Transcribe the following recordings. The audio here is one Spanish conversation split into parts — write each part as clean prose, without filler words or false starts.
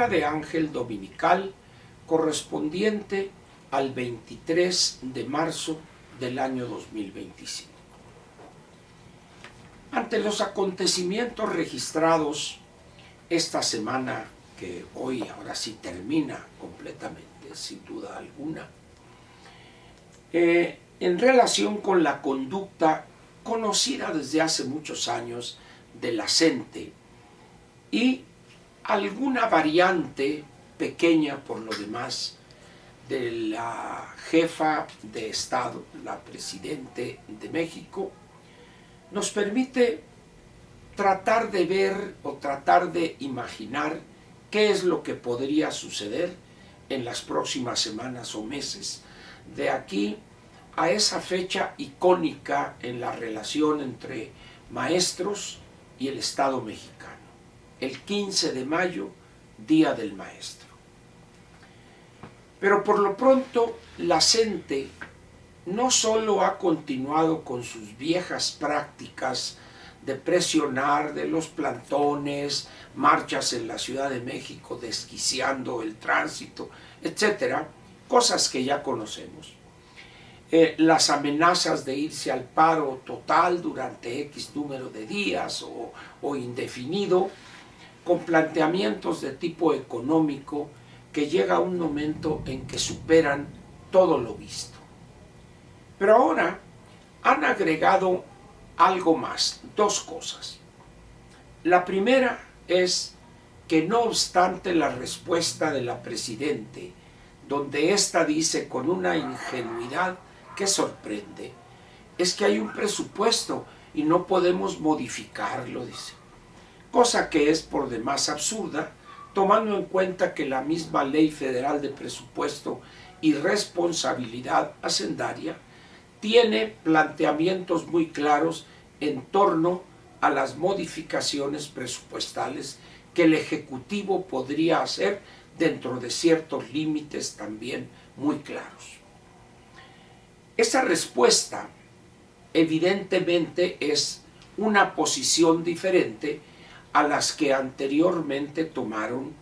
Lectura de Ángel Dominical correspondiente al 23 de marzo del año 2025. Ante los acontecimientos registrados esta semana, que hoy ahora sí termina completamente, sin duda alguna, en relación con la conducta conocida desde hace muchos años de la CENTE y alguna variante pequeña por lo demás de la jefa de Estado, la Presidente de México, nos permite tratar de ver o tratar de imaginar qué es lo que podría suceder en las próximas semanas o meses de aquí a esa fecha icónica en la relación entre maestros y el Estado mexicano, el 15 de mayo, Día del Maestro. Pero por lo pronto, la CENTE no solo ha continuado con sus viejas prácticas de presionar, de los plantones, marchas en la Ciudad de México desquiciando el tránsito, etcétera, cosas que ya conocemos. Las amenazas de irse al paro total durante X número de días o indefinido, con planteamientos de tipo económico que llega un momento en que superan todo lo visto. Pero ahora han agregado algo más, dos cosas. La primera es que no obstante la respuesta de la Presidente, donde ésta dice con una ingenuidad que sorprende, es que hay un presupuesto y no podemos modificarlo, dice. Cosa que es por demás absurda, tomando en cuenta que la misma Ley Federal de Presupuesto y Responsabilidad Hacendaria tiene planteamientos muy claros en torno a las modificaciones presupuestales que el Ejecutivo podría hacer dentro de ciertos límites también muy claros. Esa respuesta evidentemente es una posición diferente a las que anteriormente tomaron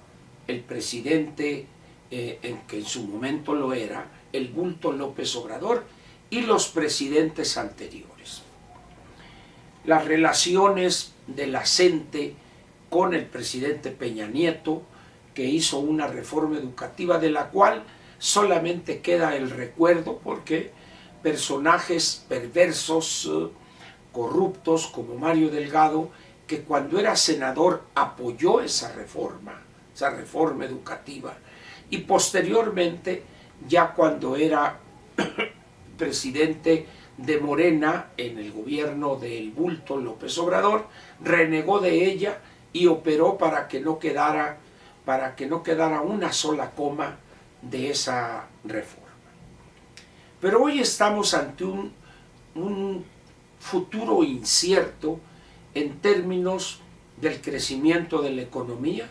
el presidente, que en su momento lo era, el bulto López Obrador, y los presidentes anteriores. Las relaciones de la CENTE con el presidente Peña Nieto, que hizo una reforma educativa de la cual solamente queda el recuerdo porque personajes perversos, corruptos como Mario Delgado, que cuando era senador apoyó esa reforma educativa, y posteriormente, ya cuando era presidente de Morena en el gobierno del bulto López Obrador, renegó de ella y operó para que no quedara una sola coma de esa reforma. Pero hoy estamos ante un futuro incierto en términos del crecimiento de la economía.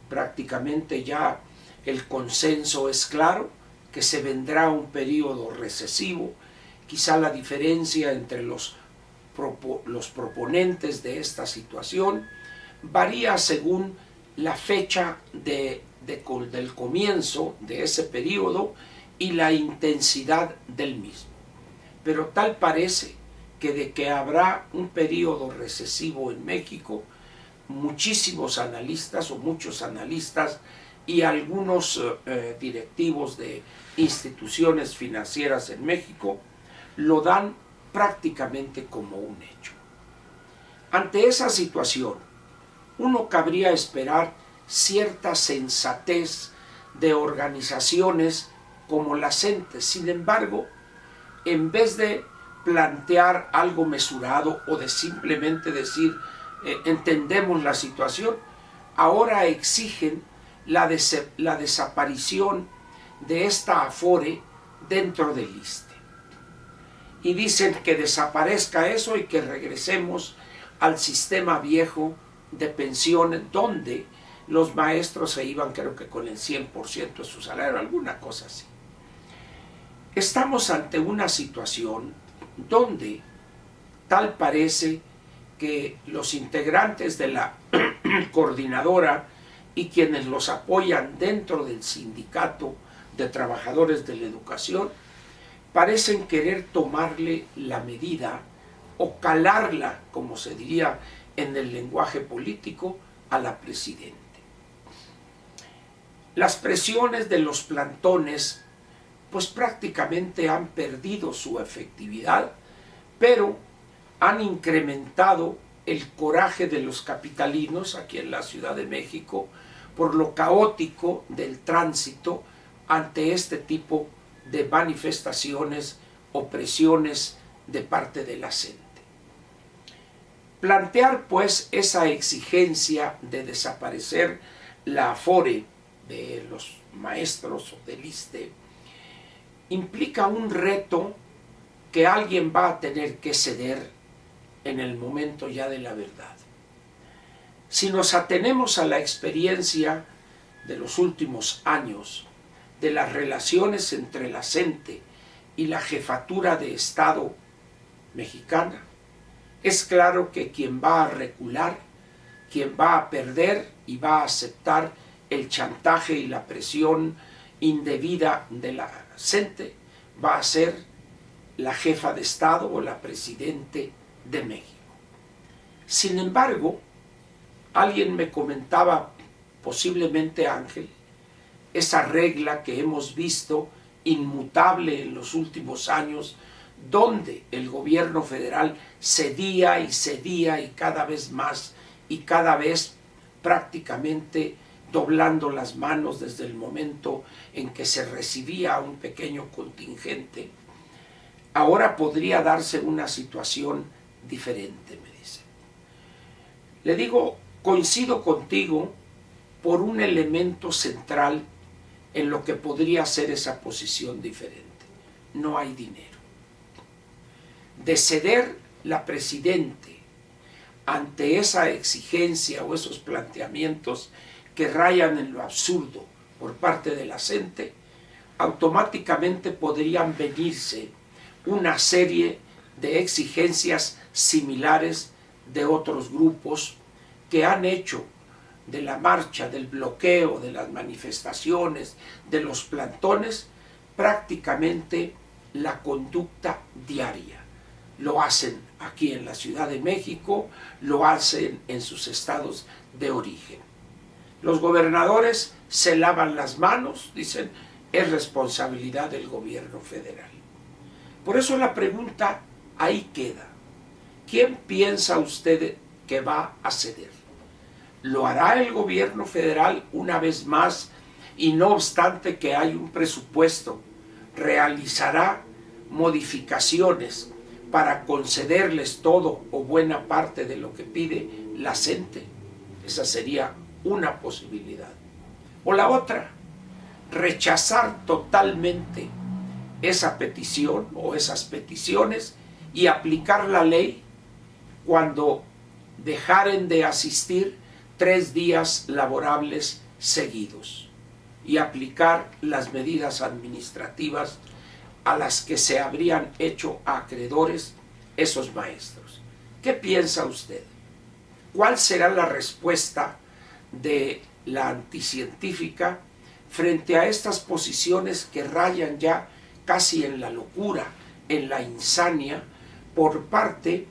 Prácticamente ya el consenso es claro que se vendrá un periodo recesivo. Quizá la diferencia entre los proponentes de esta situación varía según la fecha del comienzo de ese periodo y la intensidad del mismo. Pero tal parece que de que habrá un periodo recesivo en México, muchísimos analistas o muchos analistas y algunos directivos de instituciones financieras en México lo dan prácticamente como un hecho. Ante esa situación, uno cabría esperar cierta sensatez de organizaciones como la CENTE. Sin embargo, en vez de plantear algo mesurado o de simplemente decir entendemos la situación, ahora exigen la desaparición de esta Afore dentro del ISSSTE. Y dicen que desaparezca eso y que regresemos al sistema viejo de pensiones donde los maestros se iban, creo que con el 100% de su salario, alguna cosa así. Estamos ante una situación donde tal parece que los integrantes de la coordinadora y quienes los apoyan dentro del sindicato de trabajadores de la educación parecen querer tomarle la medida o calarla, como se diría en el lenguaje político, a la presidenta. Las presiones de los plantones pues prácticamente han perdido su efectividad, pero han incrementado el coraje de los capitalinos aquí en la Ciudad de México por lo caótico del tránsito ante este tipo de manifestaciones o presiones de parte de la gente. Plantear pues esa exigencia de desaparecer la Afore de los maestros o del ISSSTE implica un reto que alguien va a tener que ceder en el momento ya de la verdad. Si nos atenemos a la experiencia de los últimos años, de las relaciones entre la CENTE y la jefatura de Estado mexicana, es claro que quien va a recular, quien va a perder y va a aceptar el chantaje y la presión indebida de la CENTE va a ser la jefa de Estado o la presidente de México. Sin embargo, alguien me comentaba, posiblemente Ángel, esa regla que hemos visto inmutable en los últimos años, donde el gobierno federal cedía y cada vez más y cada vez prácticamente doblando las manos desde el momento en que se recibía un pequeño contingente. Ahora podría darse una situación diferente, me dice. Le digo, coincido contigo por un elemento central en lo que podría ser esa posición diferente. No hay dinero. De ceder la presidente ante esa exigencia o esos planteamientos que rayan en lo absurdo por parte de la CENTE, automáticamente podrían venirse una serie de exigencias similares de otros grupos que han hecho de la marcha, del bloqueo, de las manifestaciones, de los plantones, prácticamente la conducta diaria. Lo hacen aquí en la Ciudad de México, lo hacen en sus estados de origen. Los gobernadores se lavan las manos, dicen, es responsabilidad del gobierno federal. Por eso la pregunta ahí queda. ¿Quién piensa usted que va a ceder? ¿Lo hará el gobierno federal una vez más y no obstante que hay un presupuesto, realizará modificaciones para concederles todo o buena parte de lo que pide la CENTE? Esa sería una posibilidad. O la otra, rechazar totalmente esa petición o esas peticiones y aplicar la ley cuando dejaren de asistir 3 días laborables seguidos y aplicar las medidas administrativas a las que se habrían hecho acreedores esos maestros. ¿Qué piensa usted? ¿Cuál será la respuesta de la anticientífica frente a estas posiciones que rayan ya casi en la locura, en la insania, por parte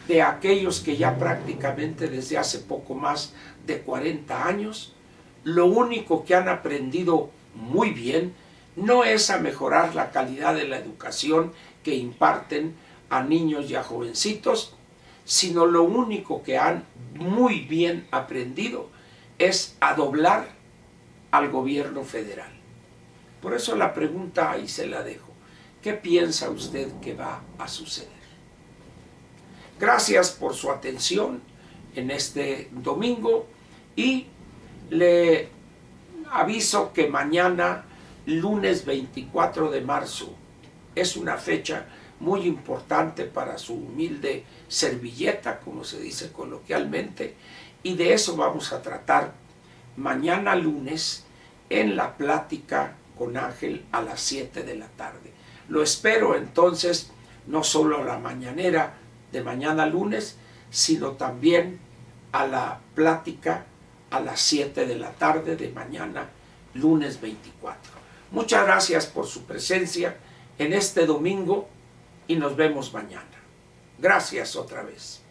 de aquellos que ya prácticamente desde hace poco más de 40 años, lo único que han aprendido muy bien no es a mejorar la calidad de la educación que imparten a niños y a jovencitos, sino lo único que han muy bien aprendido es a doblar al gobierno federal? Por eso la pregunta ahí se la dejo. ¿Qué piensa usted que va a suceder? Gracias por su atención en este domingo y le aviso que mañana, lunes 24 de marzo, es una fecha muy importante para su humilde servilleta, como se dice coloquialmente, y de eso vamos a tratar mañana lunes en la plática con Ángel a las 7 de la tarde. Lo espero entonces no solo a la mañanera de mañana lunes, sino también a la plática a las 7 de la tarde de mañana, lunes 24. Muchas gracias por su presencia en este domingo y nos vemos mañana. Gracias otra vez.